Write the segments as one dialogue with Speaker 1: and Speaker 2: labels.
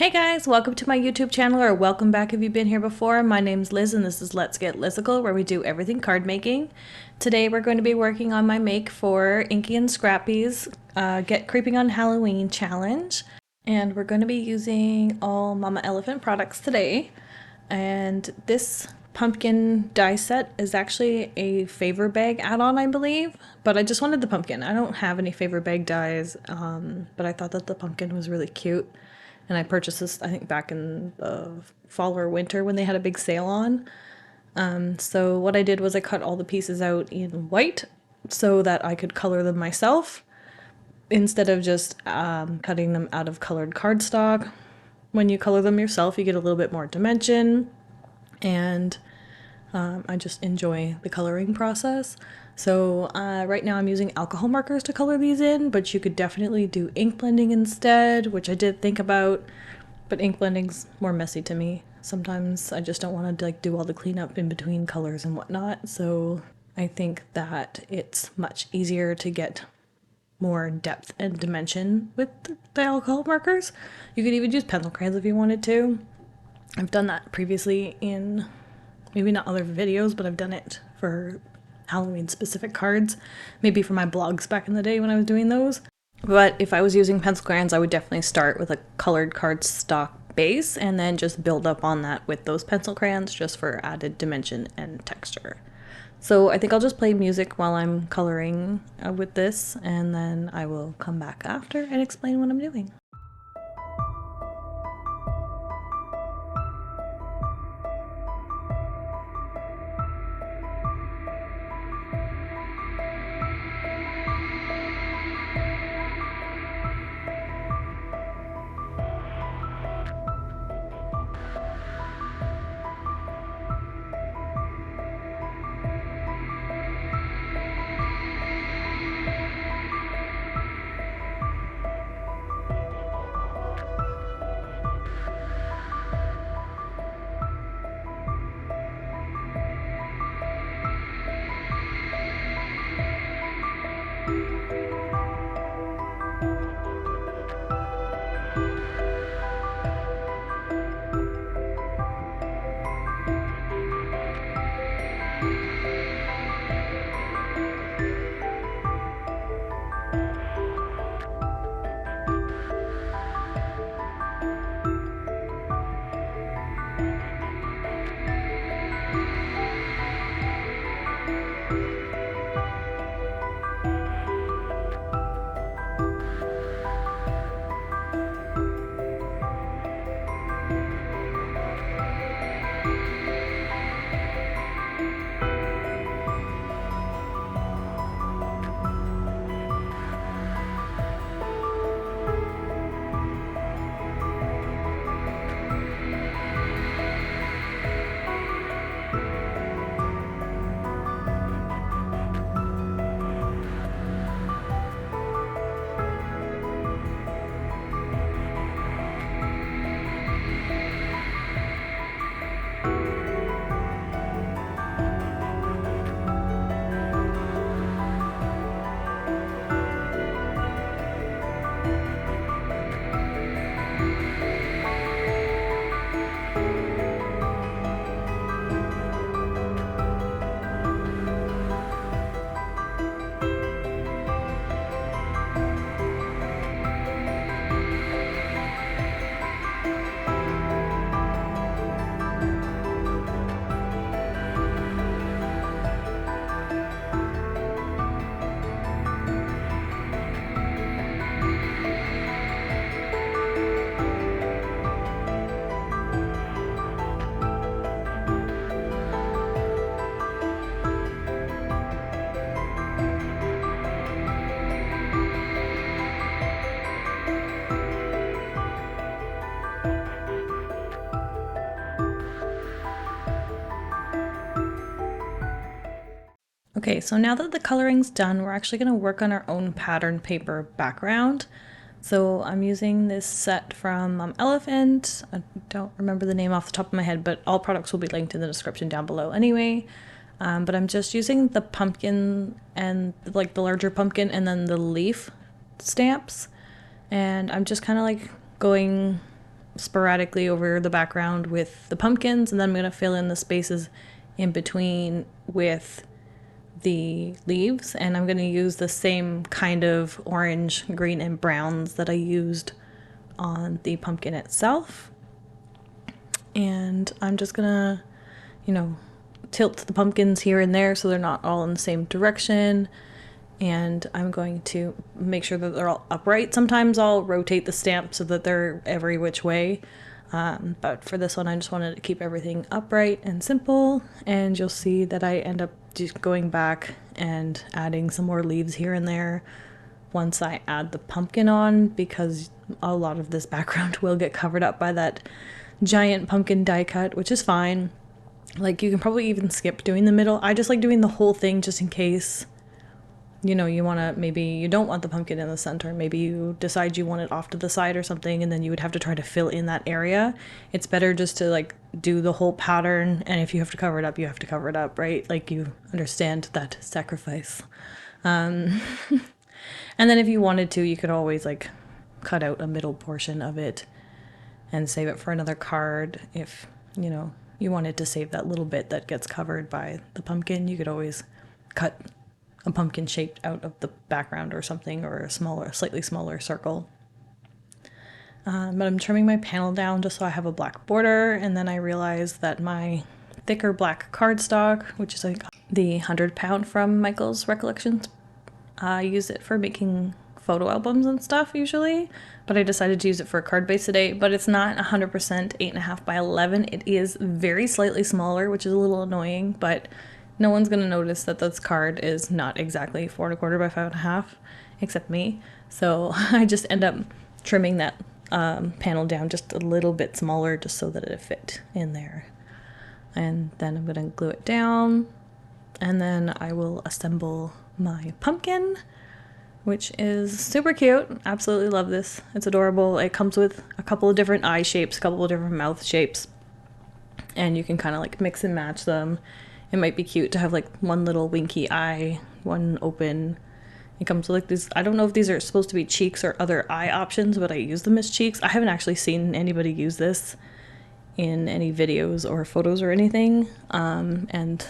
Speaker 1: Hey guys, welcome to my YouTube channel, or welcome back if you've been here before. My name's Liz and this is Let's Get Lizical, where we do everything card making. Today we're going to be working on my make for Inky and Scrappy's Get Creeping on Halloween challenge. And we're going to be using all Mama Elephant products today. And this pumpkin die set is actually a favor bag add-on, I believe. But I just wanted the pumpkin. I don't have any favor bag dies, but I thought that the pumpkin was really cute. And I purchased this, I think, back in the fall or winter when they had a big sale on. So what I did was I cut all the pieces out in white so that I could color them myself instead of just cutting them out of colored cardstock. When you color them yourself, you get a little bit more dimension, and I just enjoy the coloring process. So right now I'm using alcohol markers to color these in, but you could definitely do ink blending instead, which I did think about, but ink blending's more messy to me. Sometimes I just don't want to do all the cleanup in between colors and whatnot, so I think that it's much easier to get more depth and dimension with the alcohol markers. You could even use pencil crayons if you wanted to. I've done that previously in maybe not other videos, but I've done it for Halloween specific cards, maybe for my blogs back in the day when I was doing those. But if I was using pencil crayons, I would definitely start with a colored cardstock base and then just build up on that with those pencil crayons just for added dimension and texture. So I think I'll just play music while I'm coloring with this, and then I will come back after and explain what I'm doing. Okay, so now that the coloring's done, we're actually going to work on our own pattern paper background. So I'm using this set from Elephant. I don't remember the name off the top of my head, but all products will be linked in the description down below anyway. But I'm just using the pumpkin and like the larger pumpkin and then the leaf stamps. And I'm just kind of like going sporadically over the background with the pumpkins, and then I'm going to fill in the spaces in between with the leaves, and I'm going to use the same kind of orange, green, and browns that I used on the pumpkin itself. And I'm just gonna, tilt the pumpkins here and there so they're not all in the same direction. And I'm going to make sure that they're all upright. Sometimes I'll rotate the stamp so that they're every which way. But for this one, I just wanted to keep everything upright and simple. And you'll see that I end up just going back and adding some more leaves here and there once I add the pumpkin on, because a lot of this background will get covered up by that giant pumpkin die cut, which is fine. Like, you can probably even skip doing the middle. I just like doing the whole thing just in case, you want to, maybe you don't want the pumpkin in the center. Maybe you decide you want it off to the side or something, and then you would have to try to fill in that area. It's better just to like do the whole pattern, and if you have to cover it up, you have to cover it up, right? Like, you understand that sacrifice. And then if you wanted to, you could always like cut out a middle portion of it and save it for another card. If, you wanted to save that little bit that gets covered by the pumpkin, you could always cut a pumpkin shaped out of the background or something, or a slightly smaller circle. But I'm trimming my panel down just so I have a black border, and then I realized that my thicker black cardstock, which is like the 100-pound from Michael's Recollections, I use it for making photo albums and stuff usually, but I decided to use it for a card base today. But it's not 100% 8.5 by 11. It is very slightly smaller, which is a little annoying, but no one's going to notice that this card is not exactly 4 1/4 by 5.5, except me. So I just end up trimming that panel down just a little bit smaller, just so that it fit in there. And then I'm going to glue it down, and then I will assemble my pumpkin, which is super cute. Absolutely love this. It's adorable. It comes with a couple of different eye shapes, a couple of different mouth shapes, and you can kind of like mix and match them. It might be cute to have like one little winky eye, one open. It comes with like these, I don't know if these are supposed to be cheeks or other eye options, but I use them as cheeks. I haven't actually seen anybody use this in any videos or photos or anything, and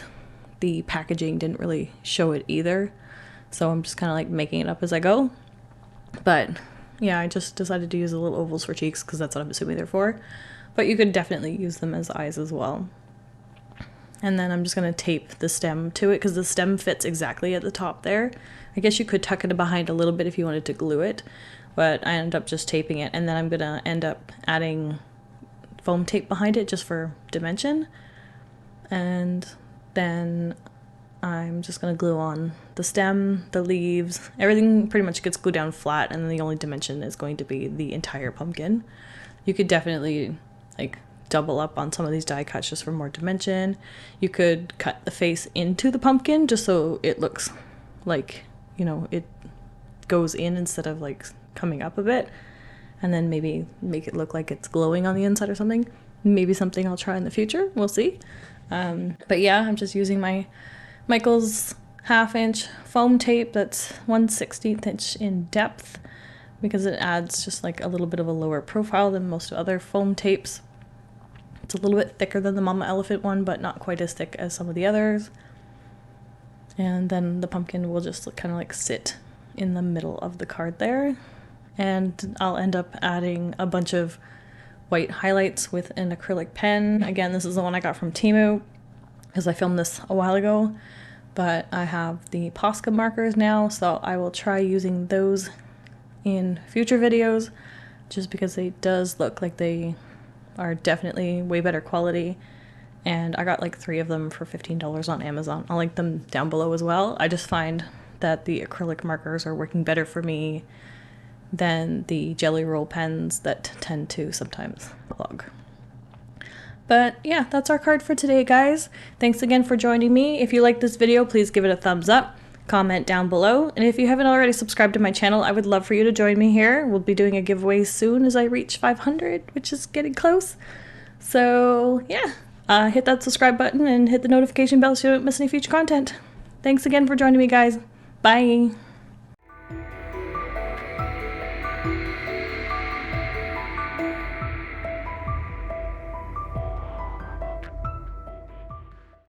Speaker 1: the packaging didn't really show it either. So I'm just kind of like making it up as I go. But yeah, I just decided to use the little ovals for cheeks because that's what I'm assuming they're for. But you could definitely use them as eyes as well. And then I'm just going to tape the stem to it because the stem fits exactly at the top there. I guess you could tuck it behind a little bit if you wanted to glue it, but I ended up just taping it. And then I'm going to end up adding foam tape behind it just for dimension. And then I'm just going to glue on the stem, the leaves, everything pretty much gets glued down flat, and then the only dimension is going to be the entire pumpkin. You could definitely like double up on some of these die cuts just for more dimension. You could cut the face into the pumpkin just so it looks like, it goes in instead of like coming up a bit, and then maybe make it look like it's glowing on the inside or something. Maybe something I'll try in the future. We'll see. But yeah, I'm just using my Michael's 1/2 inch foam tape that's 1/16 inch in depth, because it adds just like a little bit of a lower profile than most other foam tapes. It's a little bit thicker than the Mama Elephant one, but not quite as thick as some of the others. And then the pumpkin will just kind of like sit in the middle of the card there. And I'll end up adding a bunch of white highlights with an acrylic pen. Again, this is the one I got from Temu because I filmed this a while ago, but I have the Posca markers now, so I will try using those in future videos just because it does look like they are definitely way better quality. And I got like 3 of them for $15 on Amazon. I'll link them down below as well. I just find that the acrylic markers are working better for me than the jelly roll pens that tend to sometimes clog. But yeah, that's our card for today, guys. Thanks again for joining me. If you like this video, please give it a thumbs up, comment down below, and if you haven't already subscribed to my channel, I would love for you to join me here. We'll be doing a giveaway soon as I reach 500, which is getting close. So yeah, hit that subscribe button and hit the notification bell so you don't miss any future content. Thanks again for joining me, guys. Bye.